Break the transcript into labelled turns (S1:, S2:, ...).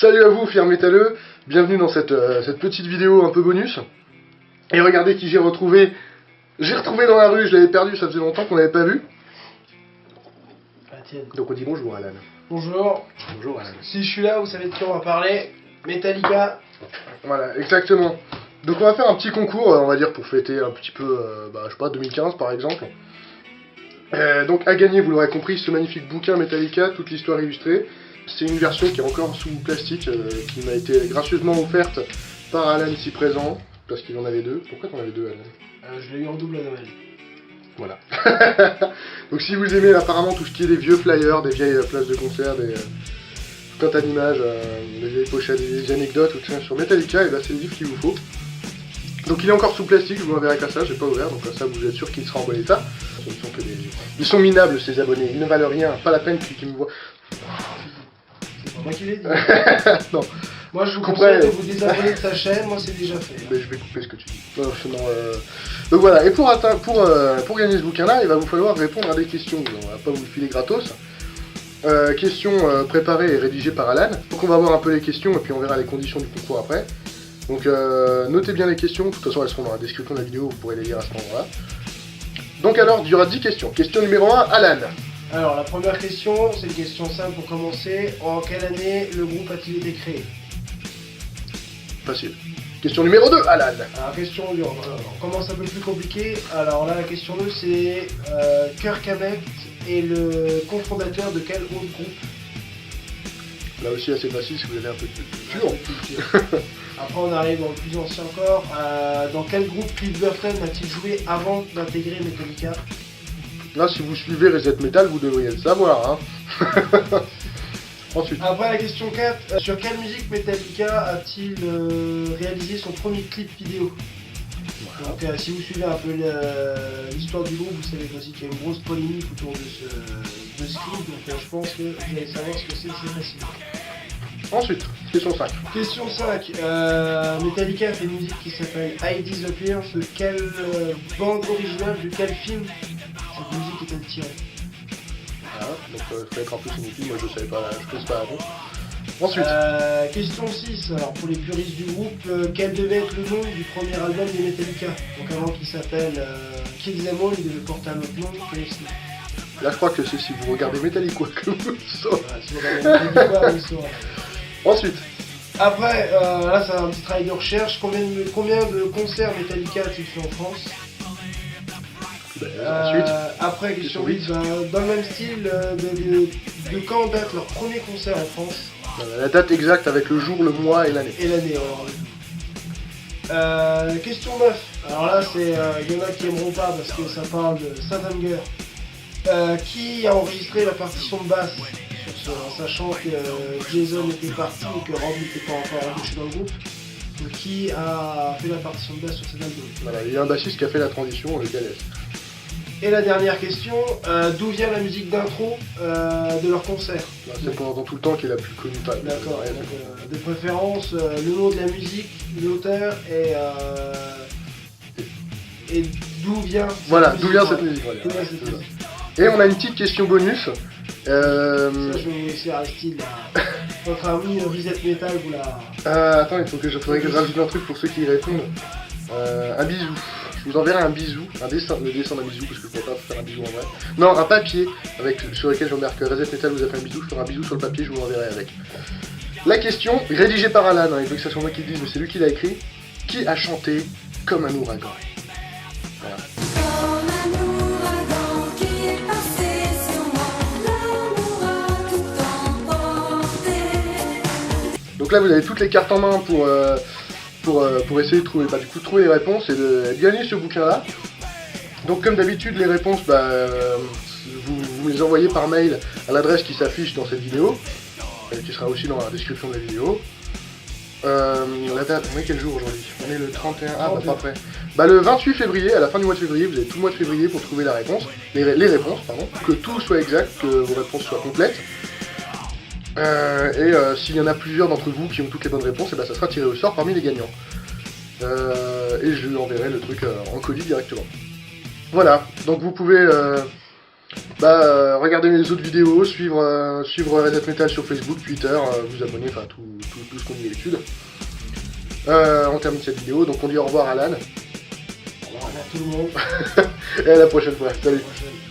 S1: Salut à vous, fiers métalleux, bienvenue dans cette petite vidéo un peu bonus. Et regardez qui j'ai retrouvé. J'ai retrouvé dans la rue, je l'avais perdu, ça faisait longtemps qu'on l'avait pas vu. Donc on dit bonjour Alan.
S2: Bonjour.
S1: Bonjour Alan.
S2: Si je suis là, vous savez de qui on va parler. Metallica.
S1: Voilà, exactement. Donc on va faire un petit concours, on va dire, pour fêter un petit peu, je sais pas, 2015 par exemple. Donc à gagner, vous l'aurez compris, ce magnifique bouquin Metallica, toute l'histoire illustrée. C'est une version qui est encore sous plastique, qui m'a été gracieusement offerte par Alan ici présent, parce qu'il en avait deux. Pourquoi t'en avais deux, Alan?
S2: Je l'ai eu en double à Noël.
S1: Voilà. Donc si vous aimez apparemment tout ce qui est des vieux flyers, des vieilles places de concert, tout un tas d'images, des vieilles pochettes, des anecdotes, tout ça sur Metallica, et ben c'est le livre qu'il vous faut. Donc il est encore sous plastique, je vous l'enverrai qu'à ça, j'ai pas ouvert, donc comme ça vous êtes sûr qu'il sera en bon état. Ils sont minables ces abonnés, ils ne valent rien, pas la peine qu'ils me voient.
S2: C'est pas moi qui l'ai dit.
S1: Non.
S2: Moi je vous conseille de vous désabonner de sa chaîne, moi c'est déjà fait.
S1: Mais je vais couper ce que tu dis. Non, donc voilà, et pour gagner ce bouquin là, il va vous falloir répondre à des questions, on va pas vous le filer gratos. Questions préparées et rédigées par Alan. Donc on va voir un peu les questions et puis on verra les conditions du concours après. Donc notez bien les questions, de toute façon elles seront dans la description de la vidéo, vous pourrez les lire à ce moment-là. Donc alors, il y aura 10 questions. Question numéro 1, Alan.
S2: Alors la première question, c'est une question simple pour commencer. En quelle année le groupe a-t-il été créé?
S1: Facile. Question numéro 2, Alan.
S2: Alors question, on commence un peu plus compliqué. Alors là la question 2 c'est Kirk Hammett est le cofondateur de quel autre groupe?
S1: Là aussi assez facile si vous avez un peu de culture.
S2: Après on arrive dans le plus ancien encore. Dans quel groupe Cliff Burton a-t-il joué avant d'intégrer Metallica?
S1: Là si vous suivez Reset Metal vous devriez le savoir. Hein. Ensuite.
S2: Après la question 4, sur quelle musique Metallica a-t-il réalisé son premier clip vidéo? Voilà. Donc si vous suivez un peu l'histoire du groupe, vous savez aussi qu'il y a une grosse polémique autour de ce clip, donc je pense que vous allez savoir ce que c'est facile.
S1: Ensuite, question 5.
S2: Question 5, Metallica a fait une musique qui s'appelle I Disappear, de quelle bande originale, de quel film cette musique est-elle tirée?
S1: Voilà, donc faut être un peu inutile, moi je savais pas, je pose pas la réponse. Ensuite.
S2: Question 6, alors pour les puristes du groupe, quel devait être le nom du premier album de Metallica? Donc avant qu'il s'appelle Kill Them All, il devait porter un autre nom, quel est-ce?
S1: Là je crois que c'est si vous regardez Metallica que vous le saurez.
S2: Si vous regardez Metallica, vous le saurez.
S1: Ensuite.
S2: Après, là c'est un petit travail de recherche, combien de concerts Metallica a-t-il fait en France?
S1: Ensuite.
S2: Après, question 8, dans le même style, de quand date leur premier concert en France?
S1: La date exacte avec le jour, le mois et l'année.
S2: Et l'année, question 9, alors là c'est, il y en a qui aimeront pas parce que ça parle de Savanger. Qui a enregistré la partition de basse en sachant que Jason était parti et que Randy n'était pas encore embauché dans le groupe? Donc qui a fait la partition de basse sur cet album?
S1: Voilà, il y a un bassiste qui a fait la transition, le Galès. Et
S2: la dernière question, d'où vient la musique d'intro de leur concert?
S1: C'est pendant tout le temps qui est la plus connue.
S2: D'accord, de préférence, le nom de la musique, l'auteur et d'où vient cette
S1: voilà,
S2: musique?
S1: D'où vient cette musique, voilà. Et on a une petite question bonus.
S2: Ça, je vais vous laisser Aristide, votre ami Reset Metal, vous la...
S1: attends, faudrait que je rajoute un truc pour ceux qui y répondent. Un bisou. Je vous enverrai un bisou, le dessin d'un bisou, parce que je ne pourrais pas faire un bisou en vrai. Non, un papier sur lequel je remarque Reset Metal vous a fait un bisou, je ferai un bisou sur le papier, je vous l'enverrai avec. La question, rédigée par Alan, il veut que ça soit moi qui le dise, mais c'est lui qui l'a écrit. Qui a chanté comme un ouragan? Voilà. Donc là vous avez toutes les cartes en main pour essayer de trouver, trouver les réponses et de gagner ce bouquin là. Donc comme d'habitude les réponses, vous les envoyez par mail à l'adresse qui s'affiche dans cette vidéo, qui sera aussi dans la description de la vidéo. La date, on est quel jour aujourd'hui? On est le 31, pas près. Le 28 février, à la fin du mois de février, vous avez tout le mois de février pour trouver la réponse, les réponses, pardon, que tout soit exact, que vos réponses soient complètes. S'il y en a plusieurs d'entre vous qui ont toutes les bonnes réponses, ça sera tiré au sort parmi les gagnants. Et je lui enverrai le truc en colis directement. Voilà, donc vous pouvez regardez mes autres vidéos, suivre Red Hat Metal sur Facebook, Twitter, vous abonner, enfin tout ce qu'on dit d'habitude. On termine cette vidéo, donc on dit au revoir à Alan.
S2: Au revoir à tout le monde.
S1: Et à la prochaine fois, salut.
S2: À la prochaine.